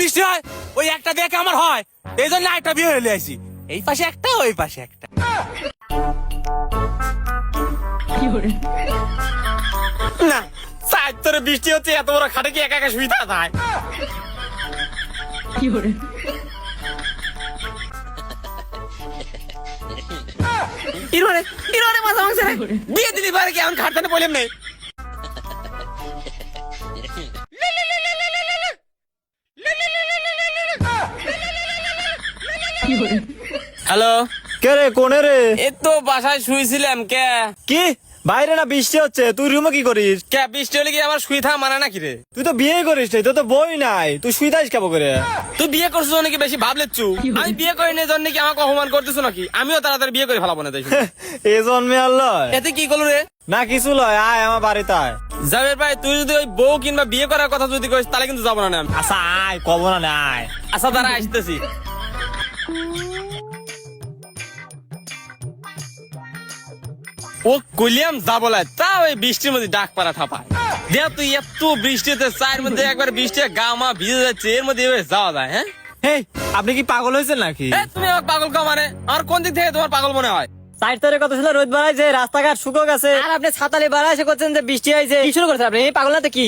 বৃষ্টি হয় ওই একটা দেখে আমার হয়, এই জন্য একটা বিয়ে হয়ে আসি। এই পাশে একটা, ওই পাশে একটা। না সাইড তোরে বৃষ্টি হচ্ছে, এত বড় খাটে কি একা একা শুয়ে থাকা যায়? বিয়ে দিলি পারে কি, এখন খাটতে বললাম নেই। হ্যালো, কে রে, কোনে রে? এই তো বাসায় শুয়েছিলাম। কে কি বাইরে না বৃষ্টি হচ্ছে, তুই রুমে কি করিস? কে বৃষ্টি হলে কি আমার শুয়ে থাকা মানে নাকি রে? তুই তো বিয়ে করিস নাই, তোর তো বই নাই, তুই শুই থাইস কেমন করে? তুই বিয়ে করছিস নাকি বেশি ভাবলেচ্ছু? আমি বিয়ে করি না জন্য কি আমাকে অপমান করতেছ নাকি? আমিও তাড়াতাড়ি বিয়ে করে ফেলাবো না তাই। এ জন্মে আল্লাহ এতে কি করলো রে? না কিছু লয়, আয় আমার বাড়িতে আয়। জাবের ভাই, তুই যদি ওই বউ কিংবা বিয়ে করার কথা যদি করিস তাহলে কিন্তু যাবো না আমি। আচ্ছা আয়, কব না না আয়। আচ্ছা দাঁড়া, আসতেছি। ও কইলাম যাবো না, তা ওই বৃষ্টির মধ্যে ডাক পাড়া ঠাপায়। দেখ তুই এত বৃষ্টিতে চায়ের মধ্যে একবার বৃষ্টি গা মা ভিজে যাচ্ছে, এর মধ্যে এভাবে যাওয়া যায়? হ্যাঁ হেই, আপনি কি পাগল হয়েছেন নাকি? তুমি আমাকে পাগল কাও মানে? আমার কোন দিক থেকে তোমার পাগল মনে হয়? সাইড তরে কত ছিল, রোদ বাড়াইছে, রাস্তাঘাট শুকো গেছে, আর আপনি ছাতালে বাড়া এসে করছেন যে বৃষ্টি হয়েছে। কি শুরু করছেন আপনি? এই পাগল না তো কি?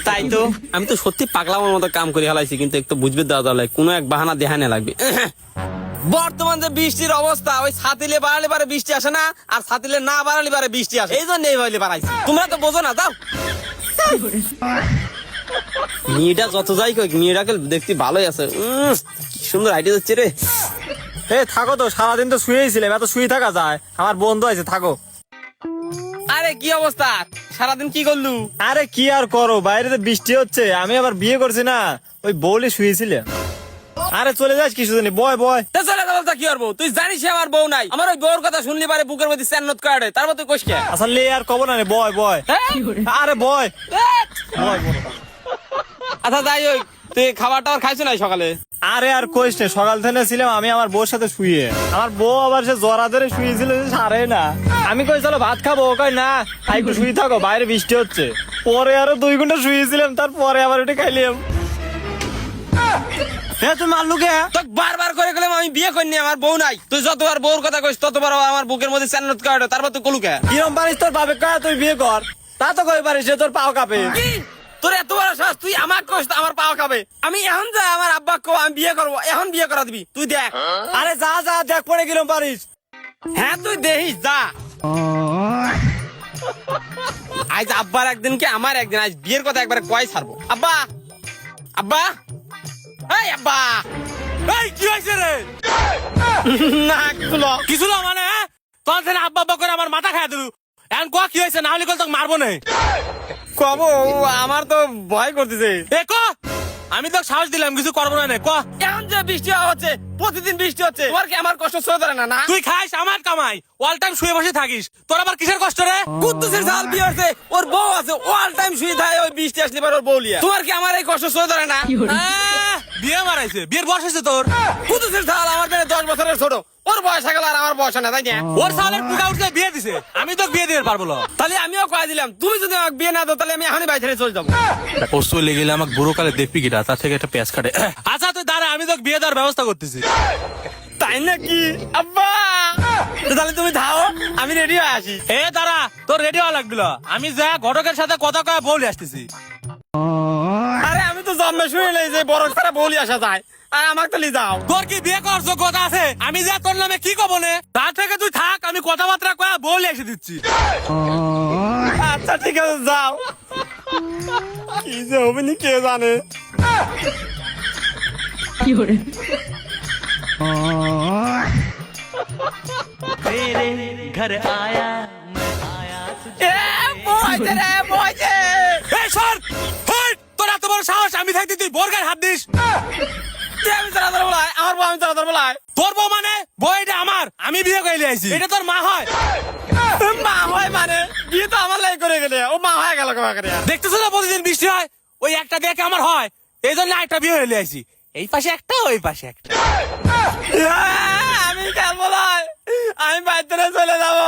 তাই তো, আমি তো সত্যি পাগলামের মতো কাম করে হালাইছি, কিন্তু একটু বুঝবে দেওয়া যাবে, কোনো এক বাহানা দেখানে লাগবে। বর্তমান যে বৃষ্টির অবস্থা, ওই ছাতিলে বাড়ালে পারে বৃষ্টি আসে না, আর ছাতিলে না বাড়ালে পারে বৃষ্টি আসে, এই জন্য এইভাবে বাড়াইছি। তোমরা তো বোঝো না, যাও। মেয়েটা যত যাই কই, মেয়েটাকে দেখতে ভালোই আছে। কি সুন্দর আইডিয়া হচ্ছে রে। থাকো তো, সারাদিন তো শুয়েই ছিলাম, এত শুয়ে থাকা যায়? আমার বন্ধু আছে, থাকো। আরে কি অবস্থা, সারাদিন কি করলু? আরে কি আর করো, বাইরে তো বৃষ্টি হচ্ছে, আমি আবার বিয়ে করছি না, ওই বউলি শুয়েছিলাম। আরে চলে যাস কিছু জানি, বয় বয়। তা চলে যাবো, তা কি করবো? তুই জানিস আমার বউ নাই। আমার ওই বউর কথা শুনলি পারে বুকের মধ্যে স্যান্নত কাটে, তারপর তুই কোষ কে? আসলে আর কব না রে, বয় বয়। আরে বয় বয় বয়। আচ্ছা যাই হোক, তুই খাবার টাবার খাইছো নাই সকালে? আরে আর কইস না, সকাল থেকে ছিলাম আমি আমার বউর সাথে শুয়ে, আমার বউ আবার সে জরা ধরে শুয়েছিল, সারে না। আমি কই চলো ভাত খাবো, ও কই না একটু শুয়ে থাকো, বাইরে বৃষ্টি হচ্ছে। পরে আরো 2 ঘন্টা শুয়েছিলাম, তারপরে আবার ওটা খাইলাম। তুই মারলু কে? তোকে বারবার করে গেলাম আমি বিয়ে করিনি, আমার বউ নাই। তুই যতবার বউর কথা কইস ততবার আমার বুকের মধ্যে স্যান্নত কাটে, তারপর তুই কলু কে? কিরম পারিস তোর বাপে কয় তুই বিয়ে কর, তা তো কই পারিস, সে তোর পাও কাঁপে। কি তোর এত বড় সাহস, তুই আমাকে কইস আমার পাও খাবে? আমি এখন যা আমার আব্বা কো আমি বিয়ে করবো, এখন বিয়ে করা দিবি? তুই দেখ। আরে যা যা, দেখ পরে কিরম পারিস। হ্যাঁ তুই দেখিস, যা। আজ আব্বার একদিন কি আমার একদিন, আজ বিয়ের কথা একবার কয় ছাড়বো। আব্বা, আব্বা, এই আব্বা। এই কি হয়েছে রে? না কিছু না মানে, তোর আব্বা আব্বা করে আমার মাথা খাই দিলু। এখন ক কি হয়েছে, না হলে কল তোকে মারবো না। কব, আমার তো ভয় করতেছে। এ ক, আমি তো সাহস দিলাম, কিছু করবো না। ক, এখন যে বৃষ্টি হচ্ছে, প্রতিদিন বৃষ্টি হচ্ছে, তোমার কি আমার কষ্ট সহ্য ধরে না? না তুই খাইস আমার কামাই, অল টাইম শুয়ে বসে থাকিস, তোর আবার কিসের কষ্ট রে? কুদ্দুসের জাল বিয়ে হচ্ছে, ওর বউ আছে, অল টাইম শুয়ে থাকে, ওই বৃষ্টি আসলে পর ওর বউ লিয়া। তোমার কি আমার এই কষ্ট সহ্য ধরে না? বিয়ে মারাইছে, বিয়ের বয়স হয়েছে তোর। কুদ্দুসের জাল আমার থেকে 10 বছরের ছোট, ওর বয়স হয়ে গেল আর আমার বয়স না, তাই না? ওর সালের পুকা উঠে বিয়ে দিছে, আমি তো বিয়ে দিতে পারবো না। তাহলে আমিও কয়ে দিলাম, তুমি যদি আমাকে বিয়ে না দাও তাহলে আমি এখনই বাইরে চলে যাবো। ওর চলে গেলে আমাকে বুড়ো কালে দেখবি কিটা, তার থেকে একটা পেঁয়াজ কাটে। আচ্ছা তুই দাঁড়া, আমি তোকে বিয়ে দেওয়ার ব্যবস্থা করতেছি। তাই নাকি আব্বা? তাহলে তুমি ধাও, আমি রেডি হয়ে আসি। এ দাঁড়া, তোর রেডি হওয়া লাগবে না, আমি যা ঘটকের সাথে কথা কয়ে বলে আসতেছি। আরে আমি তো জন্মে শুনে নেই যে বড় ছাড়া বলি আসা যায়, আর আমাকে তাহলে যাও। তোর কি বিয়ে করার যোগ্যতা আছে? আমি যা তোর নামে কি কব নে, তার থেকে তুই থাক, আমি কথাবার্তা কয়ে বলে এসে দিচ্ছি। আচ্ছা ঠিক আছে, যাও। কি যে হবে নি কে জানে। घर आया এ বইছে রে, বইছে। এই শোন, হেই, তোর এত বড় সাহস, আমি থাকতে তুই বোর গায়ে হাত দিস? তুই আমি তাড়াতাড়ি বলাই, আমার বউ আমি তাড়াতাড়ি বলাই। তোর বউ মানে? বউ এটা আমার, আমি বিয়ে করে আইছি। এটা তোর মা হয়? মা হয় মানে? বিয়ে তো আমার লাই করে গেলে, ও মা হয়ে গেল কেমন? দেখতেছো না প্রতিদিন বৃষ্টি হয়, ওই একটা দেখে আমার হয়, এই জন্য একটা বিয়ে হয়ে আইছি। এই পাশে একটা, ওই পাশে একটা। আমি কেন বলাই, আমি বাইরে চলে যাবো।